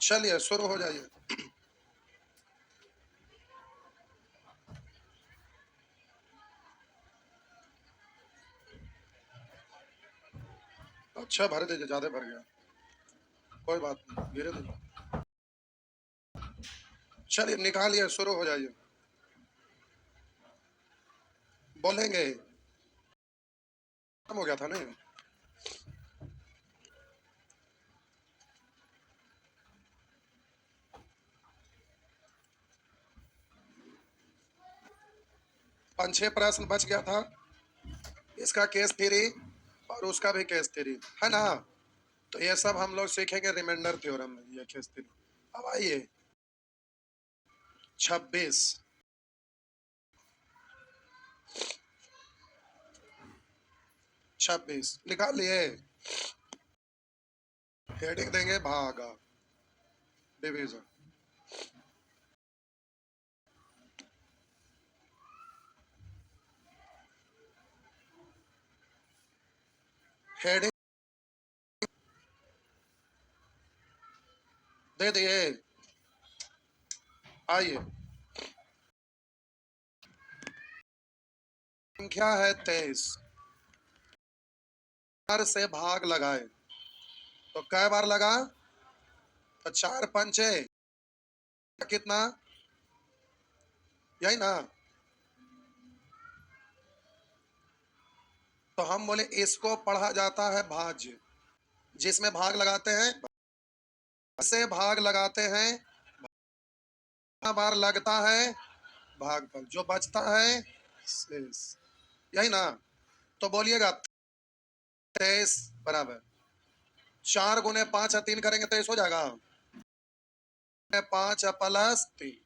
चलिए शुरू हो जाइए। अच्छा भर दीजिए, ज्यादा भर गया, कोई बात नहीं, धीरे धीरे। चलिए निकालिए, शुरू हो जाइए। बोलेंगे खत्म हो गया था नहीं। पांच छह प्रश्न बच गया था। इसका केस थ्योरी और उसका भी केस थ्योरी है ना। तो ये सब हम लोग सीखेंगे रिमाइंडर थ्योरम में, ये केस थ्योरी। अब आइए 26 26 निकाल लिए। हेडिंग देंगे भागा डिवीजन। हेडिंग दे दिए। आइए, संख्या है 23, चार से भाग लगाए तो कै बार लगा? तो चार पंचे कितना, यही ना। तो हम बोले इसको पढ़ा जाता है भाज्य, जिसमें भाग लगाते हैं से भाग लगाते हैं, बार लगता है भागफल, जो बचता है शेष, यही ना। तो बोलिएगा 23 बराबर 4 गुने 5 3 करेंगे 23 हो जाएगा। 5 प्लस 3,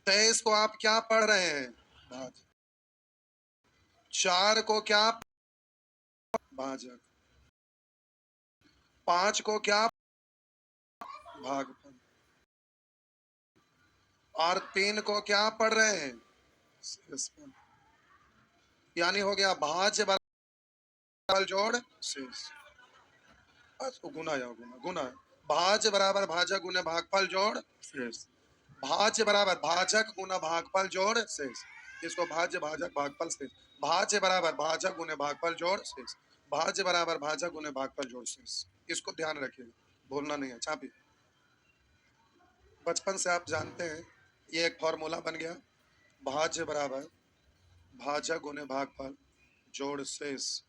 23 को आप क्या पढ़ रहे हैं? भाजक। 4 को क्या भाजक, 5 को क्या भागफल, और 3 को क्या पढ़ रहे हैं? शेषफल। यानी हो गया भाज्य बराबर जोड़ शेष, गुना या गुना गुना, भाज्य बराबर भाजक गुने भागफल जोड़ शेष, भाज्य बराबर भाजक गुना भागफल जोड़ शेष, इसको भाज्य भाजक भागफल शेष, भाज्य बराबर भाजक गुने भागफल जोड़ शेष, भाज्य बराबर भाजक गुने भागफल जोड़ शेष। इसको ध्यान रखिएगा, भूलना नहीं है। चापी बचपन से आप जानते हैं, ये एक फॉर्मूला बन गया, भाज्य बराबर भाजक गुने भागफल जोड़ शेष,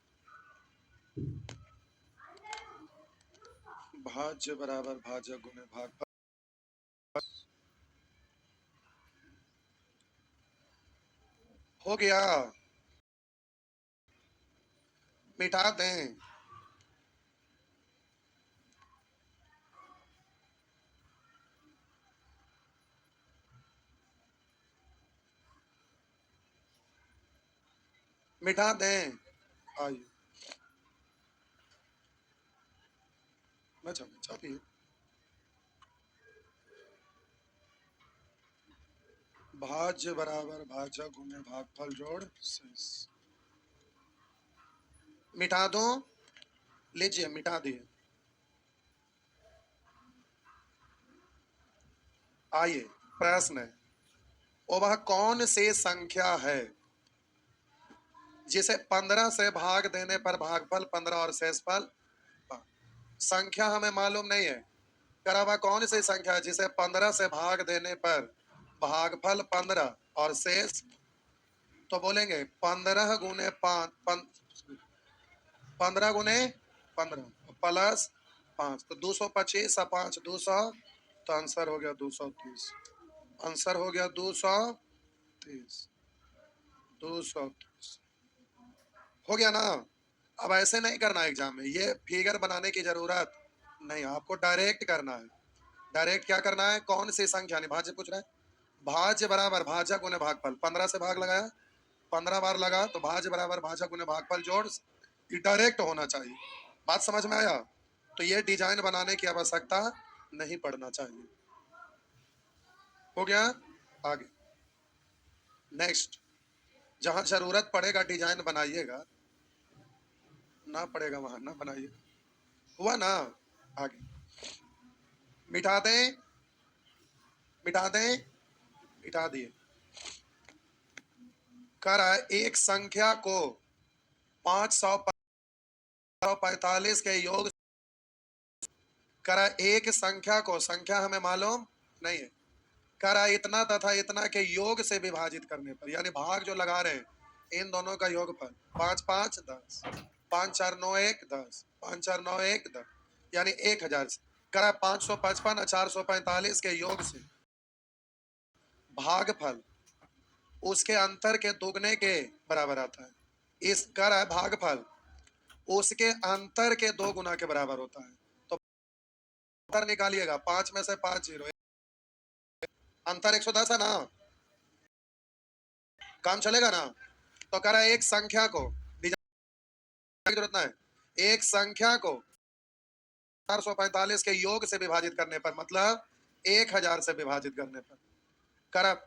भाज्य बराबर भाजक गुने भागफल। हो गया, मिटा दें। मिटा दें। आइए मैं चापिए, भाज्य बराबर भाजक गुने भागफल जोड़ शेष, मिटा दो। लीजिए मिटा दिए। आइए प्रश्न है, वह कौन सी संख्या है जिसे 15 से भाग देने पर भागफल 15 और शेषफल 5? संख्या हमें मालूम नहीं है, करा वह कौन सी संख्या है जिसे 15 से भाग देने पर भागफल 15 और शेष, तो बोलेंगे 15 गुने 5, 15 गुने 15 प्लस 5, तो 225 और 5 200, तो आंसर हो गया 230। आंसर हो गया 230, 230 हो गया ना। अब ऐसे नहीं करना एग्जाम में, ये फिगर बनाने की जरूरत नहीं, आपको डायरेक्ट करना है। डायरेक्ट क्या करना है, कौन सी संख्या, नहीं भाज्य पूछ रहा है, भाज्य बराबर भाजक गुने भागफल, 15 से भाग लगाया 15 बार लगा, तो भाज्य बराबर भाजक गुने भागफल जोड़, डायरेक्ट होना चाहिए। बात समझ में आया? तो ये डिजाइन बनाने की आवश्यकता नहीं पड़ना चाहिए। हो गया। आगे नेक्स्ट, जहां जरूरत पड़ेगा डिजाइन बनाइएगा, ना पड़ेगा वहां ना बनाइए। हुआ ना। आगे मिटा दें। मिटा दें, मिटा दिए। कह रहा है एक संख्या को 545 के योग, कह रहा है एक संख्या को, संख्या हमें मालूम नहीं है, कह रहा है इतना तथा इतना के योग से विभाजित करने पर, यानी भाग जो लगा रहे हैं इन दोनों का योग पर, 5 5 10, 5 4 9 1 10, 5 4 9 1 10, यानी 1000 से, कह रहा है 555 और 445 के योग से भागफल उसके अंतर के दुगने के बराबर आता है। इस कह रहा है भागफल उसके अंतर के 2 गुना के बराबर होता है। तो अंतर निकालिएगा, 5 में से 5 जीरो, अंतर 110 है ना, काम चलेगा ना। तो कह रहा है एक संख्या को, जरूरत ना है, एक संख्या को 445 के योग से विभाजित करने पर, मतलब 1000 से विभाजित करने पर,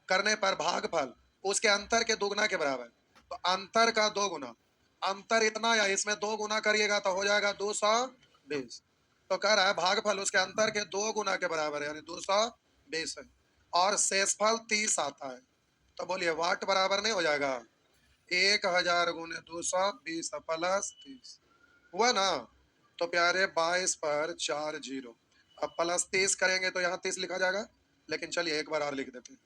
करने पर भागफल उसके अंतर के दुगना के बराबर। तो अंतर का 2 गुना, अंतर इतना या इसमें 2 गुना करिएगा तो हो जाएगा 220। तो कह रहा है भागफल उसके अंतर के 2 गुना के बराबर है, यानी 220 है, और शेषफल 30 आता है। तो बोलिए वाट बराबर नहीं हो जाएगा 1000 गुने 220 प्लस 30, हुआ ना। तो प्यारे 22 पर 4 जीरो, अब प्लस 30 करेंगे तो यहाँ 30 लिखा जाएगा, लेकिन चलिए एक बार और लिख देते हैं,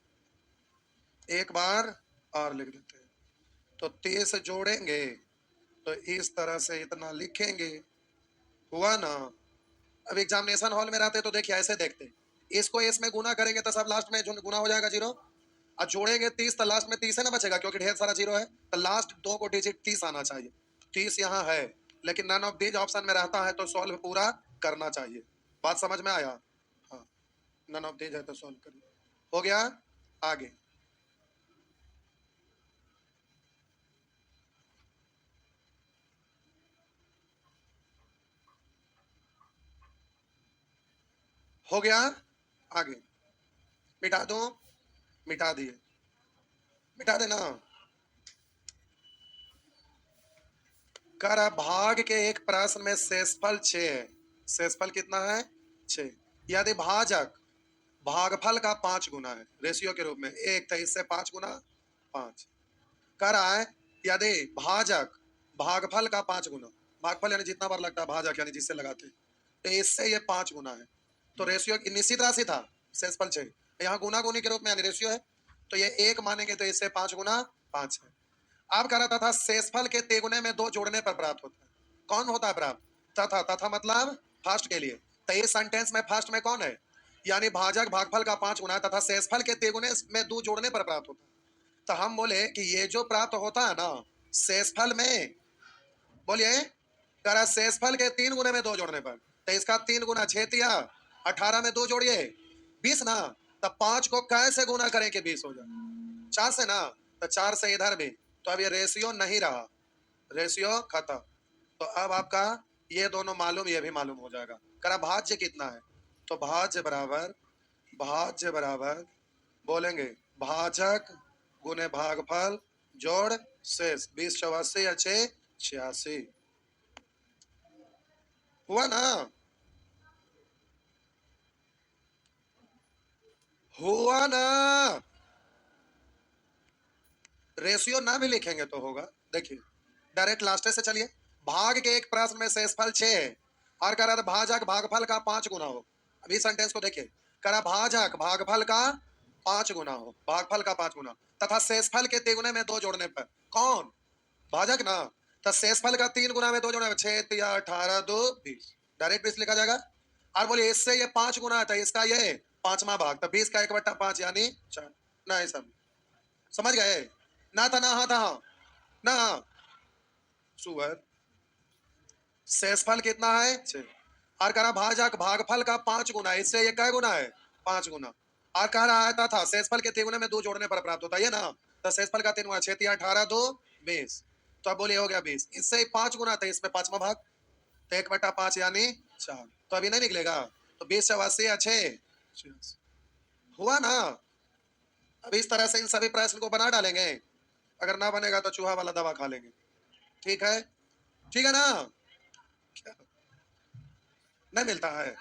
एक बार और लिख देते हैं। तो 30 जोड़ेंगे तो इस तरह से इतना लिखेंगे, हुआ ना। अब एग्जामिनेशन हॉल में रहते तो देखिए ऐसे देखते, इसको इसमें गुना करेंगे तो सब लास्ट में जो गुना हो जाएगा जीरो, और जोड़ेंगे 30 तो लास्ट में 30 है ना बचेगा, क्योंकि ढेर सारा जीरो है, तो लास्ट 2 को डिजिट 30 आना चाहिए। 30 यहाँ है, लेकिन नन ऑफ दीज ऑप्शन में रहता है तो सॉल्व पूरा करना चाहिए। बात समझ में आया? हाँ, नन ऑफ दीज है तो सॉल्व करिए। हो गया, आगे हो गया, आगे मिटा दो, मिटा दिए, मिटा देना। कर भाग के एक प्रश्न में शेषफल 6 है, शेषफल कितना है 6, यदि भाजक भागफल का 5 गुना है, रेशियो के रूप में 1 तो इससे 5 गुना 5, कर रहा है यदि भाजक भागफल का 5 गुना, भागफल यानी जितना बार लगता है, भाजक यानी जिससे लगाते हैं, तो इससे ये 5 गुना है, तो रेशियो निश्चित राशि था शेषफल 6, यहाँ गुना गुनी के रूप में यानी रेशियो है, तो ये 1 मानेंगे तो इससे 5 गुना 5 है। अब कह रहा था शेषफल के तेगुने में 2 जोड़ने पर प्राप्त होता है, कौन होता है प्राप्त? तथा, तथा मतलब फर्स्ट के लिए, तो इस सेंटेंस में फर्स्ट में कौन है, यानी भाजक भागफल का 5 गुना तथा शेषफल के तेगुने में 2 जोड़ने पर प्राप्त होता है। तो हम बोले कि ये जो प्राप्त होता है ना शेषफल में, बोलिए करा शेषफल के 3 गुने में 2 जोड़ने पर, तो इसका 3 गुना 6 तिया 18 में 2 जोड़िए 20 ना, तब 5 को कैसे गुना करें कि 20 हो जाए, 4 से ना, तो 4 से इधर भी, तो अब ये रेशियो नहीं रहा, रेशियो खत्म। तो अब आपका ये दोनों मालूम, ये भी मालूम हो जाएगा। करा भाज्य कितना है, तो भाज्य बराबर बोलेंगे भाजक गुने भागफल जोड़ शेष, 20 84 या 6 86, हुआ ना, हुआ ना। रेशियो ना भी लिखेंगे तो होगा, देखिए डायरेक्ट लास्ट से चलिए, भाग के एक प्रश्न में शेषफल 6 है, और कह रहा था भाजक भागफल का 5 गुना हो, अभी सेंटेंस को देखिए, कह रहा भाजक भागफल का 5 गुना हो, भागफल का 5 गुना, तथा शेषफल के तिगुने में 2 जोड़ने पर, कौन भाजक ना, तो शेषफल का 3 गुना में 2 जोड़ने पर 6 तिया 18 2 20, डायरेक्ट 20 लिखा जाएगा। और बोलिए इससे ये 5 गुना है तो इसका ये 5वां भाग, तो 20 का 1/5 यानी 4 ना, ये सब समझ गए ना, था ना, हाँ था हाँ ना, सुअर शेषफल कितना है 6, और कह रहा भाजक भागफल का 5 गुना, इससे ये कै गुना है 5 गुना, और कह रहा है था शेषफल के 3 गुने में 2 जोड़ने पर प्राप्त होता है ना, तो शेषफल का 3 गुना 6 तिया 18 2 20, तो अब बोलिए हो गया 20, इससे 5 गुना था, इसमें 5वां भाग, तो 1/5 यानी 4, तो अभी नहीं निकलेगा, तो 20 84 या 6, हुआ ना। अब इस तरह से इन सभी प्रश्न को बना डालेंगे, अगर ना बनेगा तो चूहा वाला दवा खा लेंगे, ठीक है, ठीक है ना, नहीं मिलता है।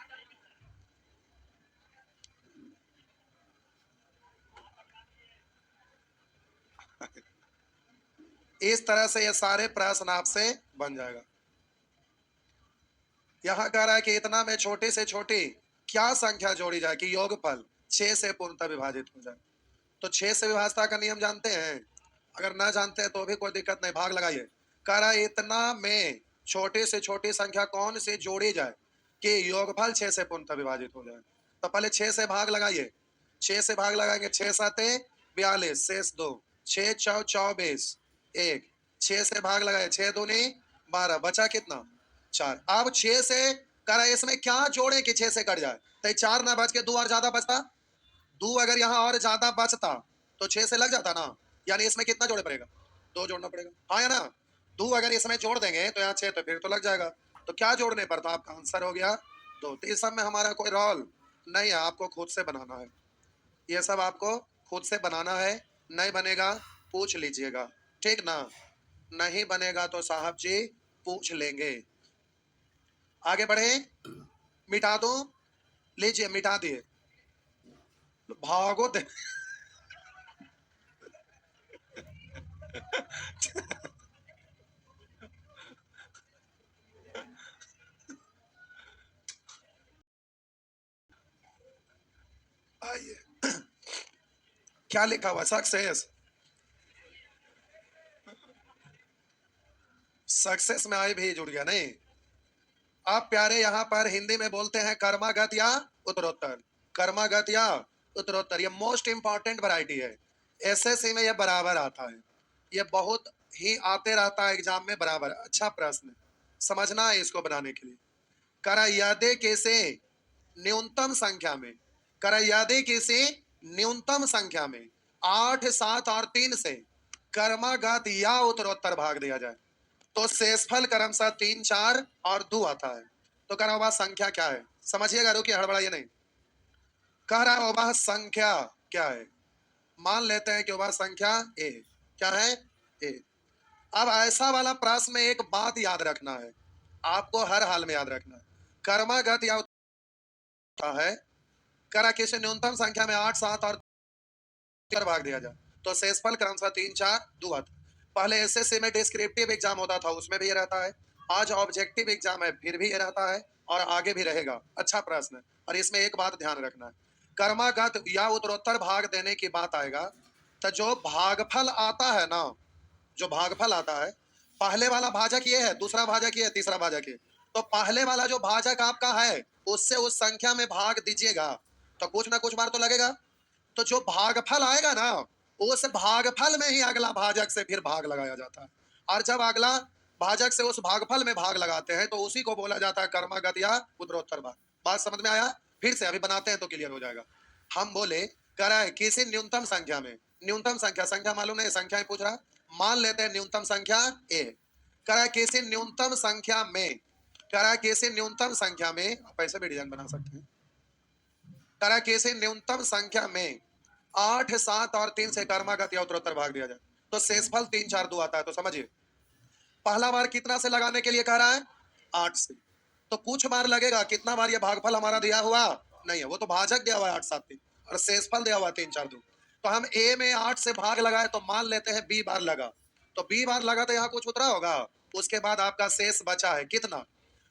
इस तरह से ये सारे प्रश्न आपसे बन जाएगा। यहां कह रहा है कि इतना में छोटी से छोटी क्या संख्या जोड़ी जाए कि योगफल 6 से पूर्णतः विभाजित हो जाए। तो 6 से विभाजता का नियम जानते हैं? अगर ना जानते हैं तो भी कोई दिक्कत नहीं, भाग लगाइए। कह रहा है इतना में छोटी से छोटी संख्या कौन सी जोड़ी जाए कि योगफल 6 से पूर्णतः विभाजित हो जाए। तो पहले 6 से भाग लगाइए। 6 से भाग लगाएंगे, 6 साते 42 शेष 2, 6 चौ 24 1, 6 से भाग लगाए 6 दूनी 12, बचा कितना 4। अब 6 से कह रहा है इसमें क्या जोड़े कि 6 से कट जाए। तो 4 ना बच के 2 और ज्यादा बचता, 2 अगर यहाँ और ज्यादा बचता तो 6 से लग जाता ना। यानी इसमें कितना जोड़े पड़ेगा, 2 जोड़ना पड़ेगा, हाँ या ना। 2 अगर इसमें जोड़ देंगे तो यहाँ 6, तो फिर तो लग जाएगा। तो क्या जोड़ने पर, तो आपका आंसर हो गया 2। तो इस सब में हमारा कोई रोल नहीं है, आपको खुद से बनाना है। ये सब आपको खुद से बनाना है। नहीं बनेगा पूछ लीजिएगा, ठीक ना। नहीं बनेगा तो साहब जी पूछ लेंगे। आगे बढ़े, मिटा दो, लीजिए मिटा दिए, भागो दे। आइए, क्या लिखा हुआ, सक्सेस। सक्सेस में आई भी जुड़ गया नहीं। आप प्यारे यहाँ पर हिंदी में बोलते हैं कर्मागत या उत्तरोत्तर। कर्मागत या उत्तरोत्तर, ये मोस्ट इंपॉर्टेंट वैरायटी है। एसएससी में ये बराबर आता है, ये बहुत ही आते रहता है एग्जाम में बराबर। अच्छा प्रश्न है, समझना है इसको बनाने के लिए। करा यादें कैसे न्यूनतम संख्या में, करा यादें कैसे न्यूनतम संख्या में 8, 7 और 3 से कर्मागत या उत्तरोत्तर भाग दिया जाए तो शेषफल क्रमशः 3, 4 और 2 आता है। तो कह रहा वह संख्या क्या है, समझिएगा, रुकिए हड़बड़ाइए नहीं। कह रहा है वह संख्या क्या है। मान लेते हैं कि वह संख्या ए, क्या है ए। अब ऐसा वाला प्रश्न में एक बात याद रखना है, आपको हर हाल में याद रखना है। कर्मागत या उत्तरोत्तर है, करा किसी न्यूनतम संख्या में 8, 7 और भाग दिया जाए तो शेषफल क्रमशः 3, 4, 2 आता है। पहले एसएससी में डिस्क्रिप्टिव एग्जाम होता था, उसमें भी ये रहता है। आज ऑब्जेक्टिव एग्जाम है, फिर भी ये रहता है और आगे भी रहेगा। अच्छा प्रश्न है, और इसमें एक बात ध्यान रखना है, कर्मागत या उत्तरोत्तर भाग देने की बात आएगा तो जो भागफल आता है ना, जो भागफल आता है, पहले वाला भाजक ये है, दूसरा भाजक ये है, तीसरा भाजक ये। तो पहले वाला जो भाजक आपका है उससे उस संख्या में भाग दीजिएगा तो कुछ ना कुछ बार तो लगेगा। तो जो भागफल आएगा ना, उस भागफल में ही अगला भाजक से फिर भाग लगाया जाता है। और जब अगला भाजक से उस भागफल में भाग लगाते हैं तो उसी को बोला जाता है कर्मागत या उत्तरोत्तर भाग। बात समझ में आया? फिर से अभी बनाते हैं तो क्लियर हो जाएगा। हम बोले कह रहा है किसी न्यूनतम संख्या में, न्यूनतम संख्या, संख्या मालूम नहीं, संख्या पूछ रहा। मान लेते हैं न्यूनतम संख्या ए। कह रहा है किसी न्यूनतम संख्या में, कह रहा है किसी न्यूनतम संख्या में, आप ऐसे भी डिजाइन बना सकते हैं। कह रहा है किसी न्यूनतम संख्या में 8, 7 और 3 से कर्मागत या उत्तरोत्तर भाग दिया जाए तो शेषफल 3, 4, 2 आता है। तो समझिए पहला बार कितना से लगाने के लिए कह रहा है, 8 से। तो कुछ बार लगेगा, कितना बार ये भागफल हमारा दिया हुआ नहीं है, वो तो भाजक दिया हुआ है 8, 7, 3 और शेषफल दिया हुआ 3, 4, 2। तो हम ए में 8 से भाग लगाए तो मान लेते हैं बी बार लगा, तो बी बार लगा तो यहाँ कुछ उतरा होगा। उसके बाद आपका शेष बचा है कितना,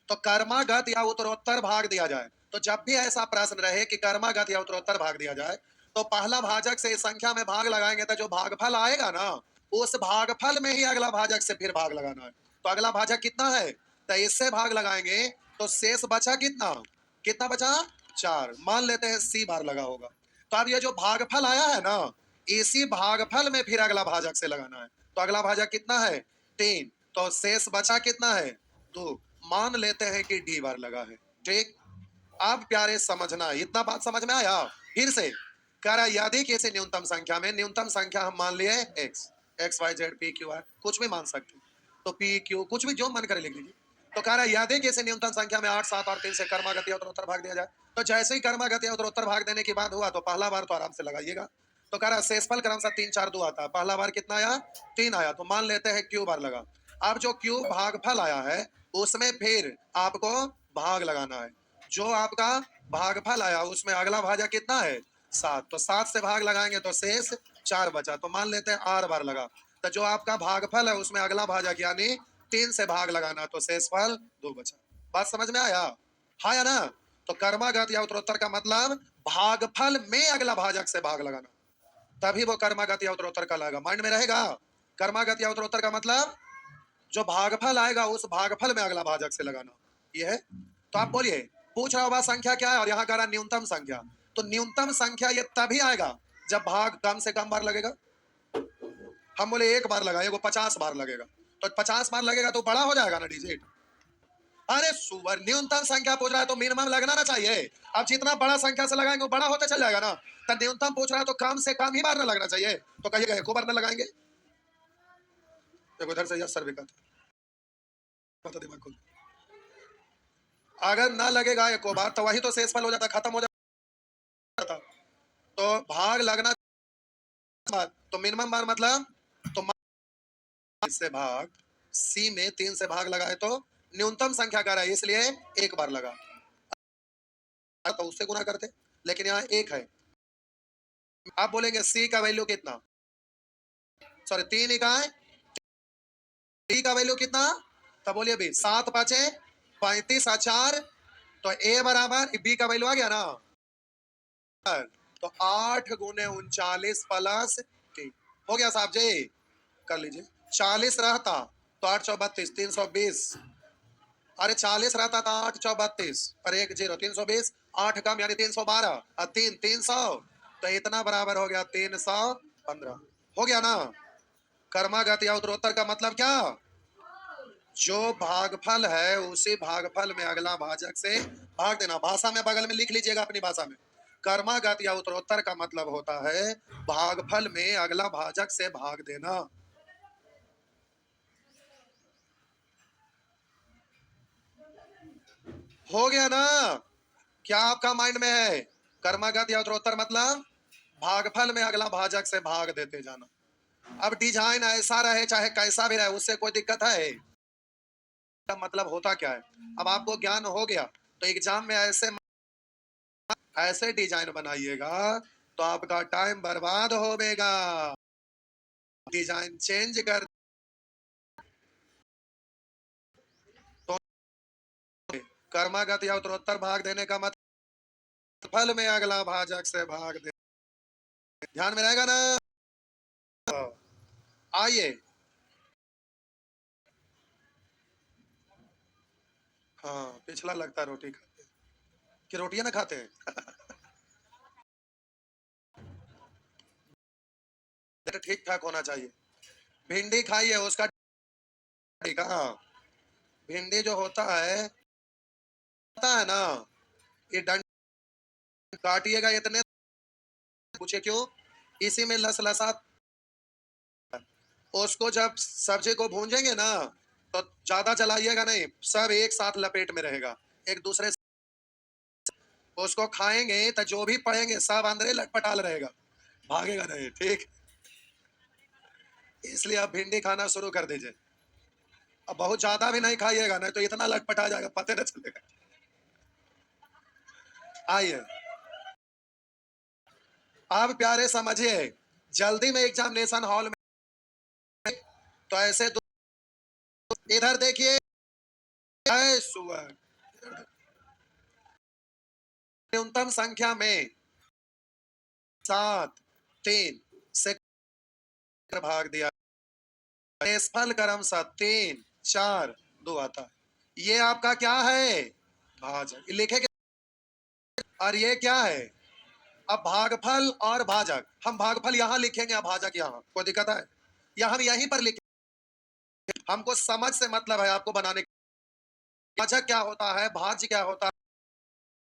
तो कर्मागत या उत्तरोत्तर भाग दिया जाए। तो जब भी ऐसा प्रश्न रहे कि कर्मागत या उत्तरोत्तर भाग दिया जाए तो पहला भाजक से इस संख्या में भाग लगाएंगे तो जो भागफल आएगा ना, उस भागफल में ही अगला भाजक से फिर भाग लगाना है। तो अगला भाजक कितना है, तो इससे भाग लगाएंगे तो शेष बचा कितना, कितना बचा 4। मान लेते हैं सी बार लगा होगा। तो अब ये जो भागफल आया है ना, इसी भागफल में फिर अगला भाजक से लगाना है। तो अगला भाजक कितना है 3, तो शेष बचा कितना है 2। मान लेते हैं कि डी बार लगा है, ठीक। अब प्यारे समझना, इतना बात समझ में आया। फिर से कह रहा है यदि किसी न्यूनतम संख्या में, न्यूनतम संख्या हम मान लिए X, X Y Z P Q R, कुछ भी मान सकते हैं। तो पी क्यू कुछ भी जो मन करे लिख लीजिए। तो कह रहा है यदि किसी न्यूनतम संख्या में 8, 7 और 3 से कर्मागत या उत्तरोत्तर भाग दिया जाए तो जैसे ही कर्मागत या उत्तरोत्तर भाग देने की बात हुआ तो पहला बार तो आराम से लगाइएगा। तो कह रहा है शेषफल क्रमशः 3, 4, 2 आता है। पहला बार कितना आया 3 आया, तो मान लेते हैं क्यू बार लगा। अब जो क्यू भागफल आया है उसमें फिर आपको भाग लगाना है। जो आपका भागफल आया उसमें अगला भाजक कितना है 7, तो 7 से भाग लगाएंगे तो शेष 4 बचा। तो मान लेते हैं आर बार लगा। तो जो आपका भागफल है उसमें अगला भाजक यानी 3 से भाग लगाना, तो शेषफल 2 बचा। बात समझ में आया? हाँ या ना? तो कर्मागत या उत्तरोत्तर का मतलब भागफल में अगला भाजक से भाग लगाना, तभी वो कर्मागत या उत्तरोत्तर का लगेगा। माइंड में रहेगा? कर्मागत या उत्तरोत्तर का मतलब जो भागफल आएगा उस भागफल में अगला भाजक से लगाना, ये है। तो आप बोलिए, पूछ रहा होगा संख्या क्या है और यहाँ कह रहा न्यूनतम संख्या। तो न्यूनतम संख्या ये तभी आएगा जब भाग कम से कम बार लगेगा। हम बोले एक बार लगाए, वो 50 बार लगेगा, तो 50 बार लगेगा तो बड़ा हो जाएगा ना डिजिट। अरे सुवर, न्यूनतम संख्या पूछ रहा है तो मिनिमम लगना ना चाहिए। अब जितना बड़ा संख्या से लगाएंगे वो बड़ा होता चल जाएगा ना। तो न्यूनतम पूछ रहा है तो कम से कम ही बार ना लगना चाहिए। तो कहिएगा एको बार ना लगाएंगे। देखो इधर से यस सर भी कहता दिमाग खोल। अगर ना लगेगा एको बार तो वही तो शेषफल हो जाता, खत्म हो जाता। तो भाग लगना तो मिनिमम बार मतलब तो से भाग सी में 3 से भाग लगाए तो न्यूनतम संख्या का रहा है, इसलिए एक बार लगा, तो उससे गुना करते, लेकिन यहाँ एक है। आप बोलेंगे सी का वैल्यू कितना, सॉरी 3 इकाई, डी का वैल्यू कितना, तब बोलिए बी 7 पांचे 35 4, तो ए बराबर बी का वैल्यू आ गया ना, तो 8 गुने 39 प्लस 3 हो गया साहब जी, कर लीजिए। 40 रहता तो 8 चौ 32 320, अरे 40 रहता था 8 चौ 32 और 1 0 320, 8 कम यानी 312 और 3 300, तो इतना बराबर हो गया 315। हो गया ना। कर्मागत या उत्तरोत्तर का मतलब क्या, जो भागफल है उसी भागफल में अगला भाजक से भाग देना। भाषा में बगल में लिख लीजिएगा अपनी भाषा में, कर्मागत या उत्तरोत्तर का मतलब होता है भागफल में अगला भाजक से भाग देना। हो गया ना। क्या आपका माइंड में है? कर्मागत या उत्तरोत्तर मतलब भागफल में अगला भाजक से भाग देते जाना। अब डिजाइन ऐसा रहे चाहे कैसा भी रहे उससे कोई दिक्कत है? मतलब होता क्या है, अब आपको ज्ञान हो गया तो एग्जाम में ऐसे ऐसे डिजाइन बनाइएगा तो आपका टाइम बर्बाद होगा। डिजाइन चेंज कर, तो कर्मागत या उत्तरोत्तर भाग देने का मतलब फल में अगला भाजक से भाग दे, ध्यान में रहेगा ना। आइए, हाँ पिछला लगता है रोटी खाते कि रोटियां ना खाते हैं। ठीक ठाक होना चाहिए। भिंडी खाइए उसका ठीक, हाँ भिंडी जो होता है पता है ना, ये डंड काटिएगा इतने, पूछे क्यों, इसी में लस लसा, उसको जब सब्जी को भूंजेंगे ना तो ज्यादा चलाइएगा नहीं, सब एक साथ लपेट में रहेगा, एक दूसरे से उसको खाएंगे तो जो भी पड़ेंगे सब अंदर लटपटाल रहेगा, भागेगा नहीं, ठीक। इसलिए आप भिंडी खाना शुरू कर दीजिए। अब बहुत ज्यादा भी नहीं खाइएगा नहीं तो इतना लटपटा जाएगा पता न चलेगा। आइए आप प्यारे समझिए, जल्दी में एग्जामिनेशन हॉल में तो ऐसे इधर देखिए, सुअर न्यूनतम संख्या में 7 3 से भाग दिया, फल क्रम सा 3 4 2 आता है, ये आपका क्या है, भाजक लिखेंगे। और ये क्या है, अब भागफल और भाजक, हम भागफल यहां लिखेंगे अब भाजक यहां, कोई दिक्कत है? या हम यहीं पर लिखें, हमको समझ से मतलब है आपको बनाने। भाजक क्या होता है, भाज्य क्या होता है,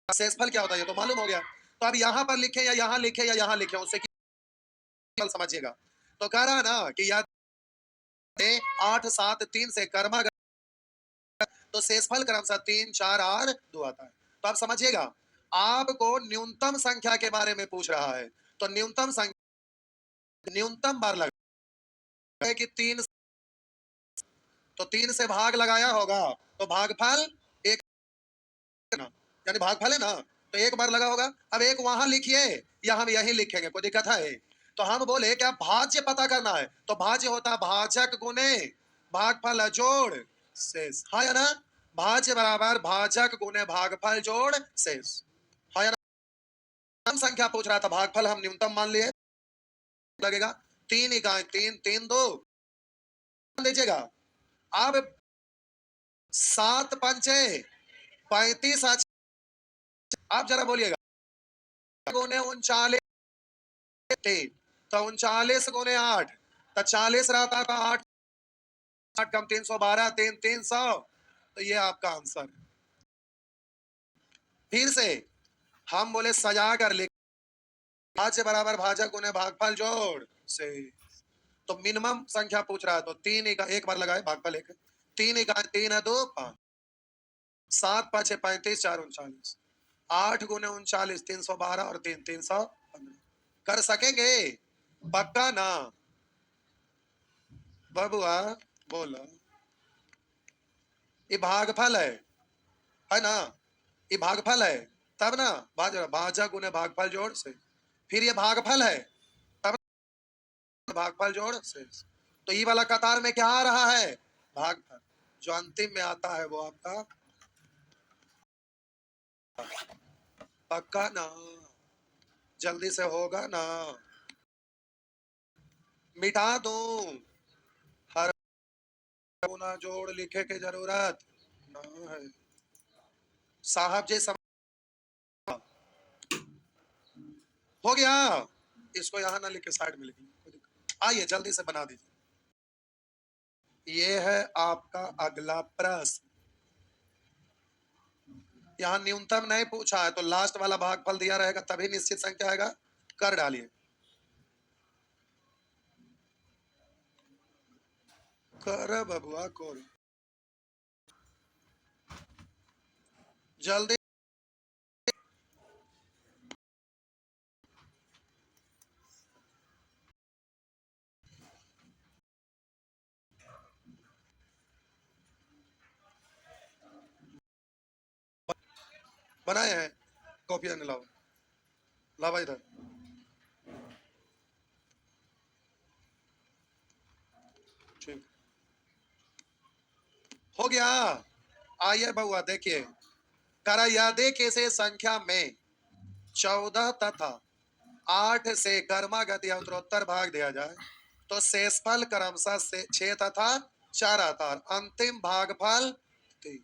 शेषफल क्या होता है, ये तो मालूम हो गया। तो अब यहां पर लिखें या यहां लिखें या यहां लिखें, उससे समझिएगा। तो कह रहा है ना कि याद 8 7 3 से कर्मा, तो शेषफल क्रमशः 3 4 और 2 आता है। तो आप समझिएगा, आपको न्यूनतम संख्या के बारे में पूछ रहा है, तो न्यूनतम संख्या न्यूनतम बार लगा है कि 3, तो 3 से भाग लगाया होगा तो भागफल एक ना, यानी भागफल है ना, तो एक बार लगा होगा। अब एक वहां लिखिए या हम यहीं लिखेंगे, कोई दिक्कत है? तो हम बोले क्या भाज्य पता करना है, तो भाज्य होता है भाजक गुने भागफल जोड़ शेष, हाँ या ना। भाज्य बराबर भाजक गुने भागफल जोड़ शेष, हाँ या ना। हम संख्या पूछ रहा था, भागफल हम न्यूनतम मान लिए, लगेगा 3 इकाई, 3 3 2 दीजिएगा। अब 7 पंचे 35, आप जरा बोलिएगा गुने 39, तो 39 गुने 8, तो 40 रहता था, 8 8 कम 312, 3 300, तो ये आपका आंसर है। फिर से हम बोले सजा कर लिख, भाज्य बराबर भाजक गुने भागफल जोड़ से, तो मिनिमम संख्या पूछ रहा है, तो 3 इकाई, एक बार लगाए भागफल एक, 3 इकाई 3 है 2 5, 7 5 है 35, 4 39, 8 गुने 39 312 और 3 315, कर सकेंगे पक्का ना बबुआ, बोलो। ये भागफल है ना, ये भागफल है, तब ना भाजक गुने भागफल जोड़ से, फिर ये भागफल है, तब भागफल जोड़ से, तो ये वाला कतार में क्या आ रहा है, भागफल, जो अंतिम में आता है वो आपका पक्का ना, जल्दी से होगा ना, मिटा दूं, हर गुना जोड़ लिखे की जरूरत ना है साहब जी, हो गया। इसको यहां ना लिखे, साइड में लिखिए, आइए जल्दी से बना दीजिए। ये है आपका अगला प्रश्न, यहाँ न्यूनतम नहीं पूछा है, तो लास्ट वाला भागफल दिया रहेगा तभी निश्चित संख्या आएगा, कर डालिए, कर बबुआ को जल्दी, बनाए हैं, कॉपियां लाओ, लावा इधर, ठीक हो गया। आइए बबुआ देखिए, करा यदि किसी संख्या में 14 तथा 8 से क्रमागत या उत्तरोत्तर भाग दिया जाए, तो शेषफल क्रमशः से 6 तथा 4 आता है, अंतिम भागफल 3,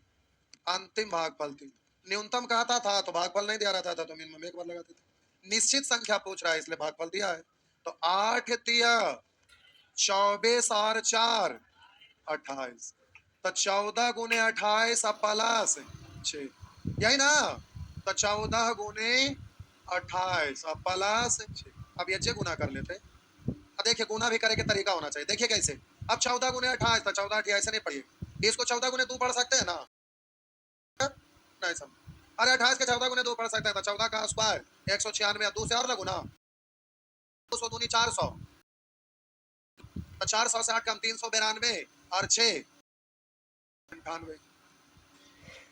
अंतिम भागफल 3, न्यूनतम कहता था तो भागफल नहीं दिया रहता था, तो मिनिमम एक बार लगाते थे, निश्चित संख्या पूछ रहा है इसलिए भागफल दिया है, तो 8 तिया 24 और 4 28, तो 14 गुने 28 अब प्लस 6, यही ना, तो 14 गुने 28 अब प्लस 6, अब ये जे गुना कर लेते, अब देखिए गुना भी करे के तरीका होना चाहिए, देखिए कैसे, अब 14 गुने 28, तो 14 28 ऐसे नहीं पढ़िए, इसको 14 गुने 2 पढ़ सकते हैं ना, नहीं समझ, अरे 28 के 14 गुने 2 पढ़ सकते हैं, तो 14 का स्क्वायर 196, 2 से और लगुना 200 दूनी 400, तो 400 से 8 कम 392 और 6 98,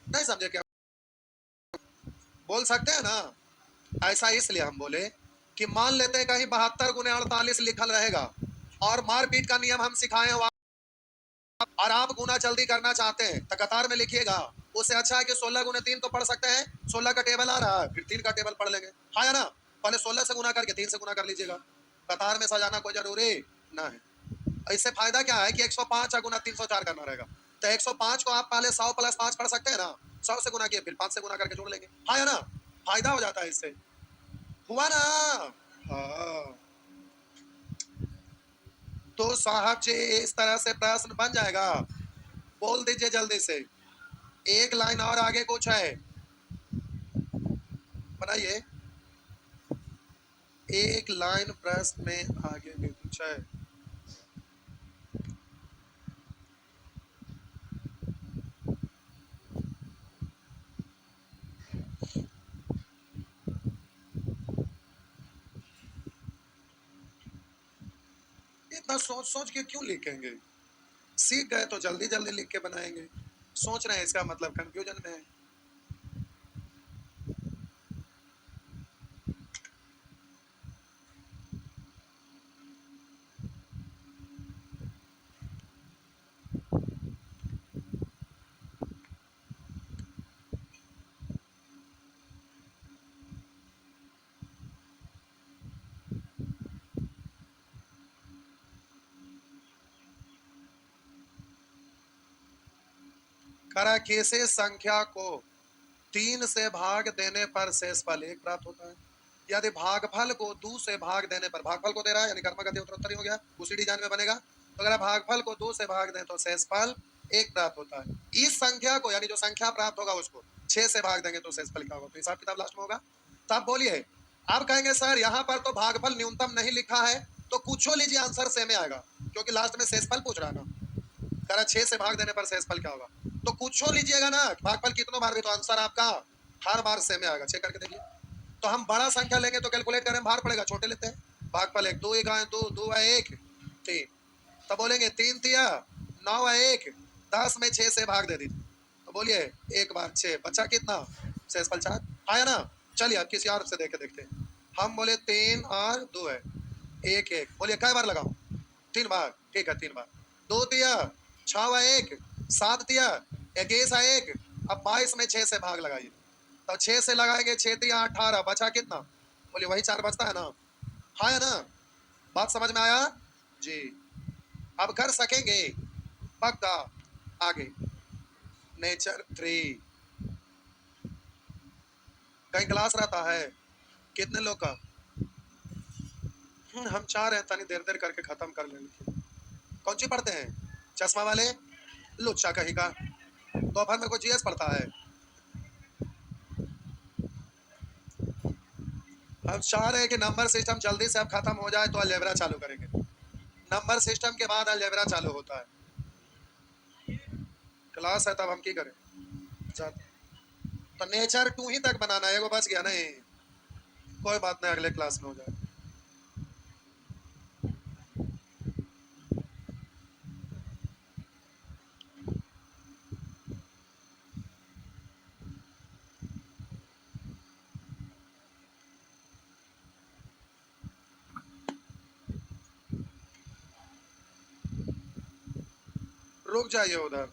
नहीं समझे क्या, बोल सकते हैं ना, ऐसा इसलिए हम बोले कि मान लेते हैं कहीं 72 गुने 48 लिखल रहेगा और मारपीट का नियम हम सिखाए हो, और आप गुना जल्दी करना चाहते हैं तो कतार में लिखिएगा, उससे अच्छा है कि 16 गुने 3 तो पढ़ सकते हैं, 16 का टेबल आ रहा है, फिर 3 का टेबल पढ़ लेंगे, हाँ या ना, पहले 16 से गुना करके 3 से गुना कर लीजिएगा, कतार में सजाना कोई जरूरी ना है। इससे फायदा क्या है कि 105 गुना 304 करना रहेगा, तो 105 को आप पहले 100 प्लस 5 पढ़ सकते हैं ना, 100 से गुना किए फिर 5 से गुना करके जोड़ लेंगे, हाँ या ना, फायदा हो जाता है इससे, हुआ ना। हाँ। तो साहब जी इस तरह से प्रश्न बन जाएगा, बोल दीजिए जल्दी से, एक लाइन और आगे कुछ है, बनाइए, एक लाइन प्रश्न में आगे भी कुछ है, इतना सोच सोच के क्यों लिखेंगे, सीख गए तो जल्दी जल्दी लिख के बनाएंगे, सोच रहे हैं इसका मतलब कंफ्यूजन में है। करा कैसे संख्या को 3 से भाग देने पर शेषफल 1 प्राप्त होता है। यदि भागफल को 2 से भाग देने पर, भागफल को दे रहा है यानी कर्मगति उत्तरोत्तर ही हो गया, उसी डिजाइन में बनेगा। तो अगर भागफल को 2 से भाग दें तो शेषफल 1 प्राप्त होता है। इस संख्या को यानी जो संख्या प्राप्त होगा उसको 6 से भाग देंगे तो शेषफल क्या होगा, तो हिसाब किताब लास्ट में होगा। तो आप बोलिए, आप कहेंगे सर यहाँ पर तो भागफल न्यूनतम नहीं लिखा है, तो कुछो लीजिए आंसर सेम आएगा, क्योंकि लास्ट में शेषफल पूछ रहा है ना। करा 6 से भाग देने पर शेषफल क्या होगा, तो कुछो लीजिएगा ना, भागफल कितनों बार भी तो आंसर आपका हर बार सेम आएगा। चेक करके देखिए। तो हम बड़ा संख्या लेंगे तो कैलकुलेट करें भार पड़ेगा, छोटे लेते हैं। भागफल 1 2 1 2 2 1 3, तो बोलेंगे 3 तिया 9 1 10 में 6 से भाग दे दी, तो बोलिए 1 बार 6 बचा कितना, शेषफल 4 आया ना। चलिए अब किसी और से देख के देखते हैं। हम बोले 3 और 2 है 1 1, बोलिए कै बार लगाऊं, 3 बार, ठीक है 3 बार। 2 तिया 6 1 7 तिया 21 1, अब 22 में 6 से भाग लगाइए, तो 6 से लगाएंगे 6 तिया 18, बचा कितना, बोलिए वही 4 बचता है ना। हाँ है ना, बात समझ में आया जी। अब कर सकेंगे पक्का। आगे नेचर 3 कहीं क्लास रहता है कितने लोग का, हम चाह रहे हैं तनी देर देर करके खत्म कर लेंगे। कौन सी पढ़ते हैं, चश्मा वाले लुच्चा कहीं का, दोपहर में कोई जीएस पढ़ता है। हम चाह रहे हैं कि नंबर सिस्टम जल्दी से अब खत्म हो जाए तो अलजेब्रा चालू करेंगे। नंबर सिस्टम के बाद अलजेब्रा चालू होता है। क्लास है तब हम की करें जाते। तो नेचर 2 ही तक बनाना है, वो बच गया नहीं, कोई बात नहीं अगले क्लास में हो जाए। रुक जाइए उधर।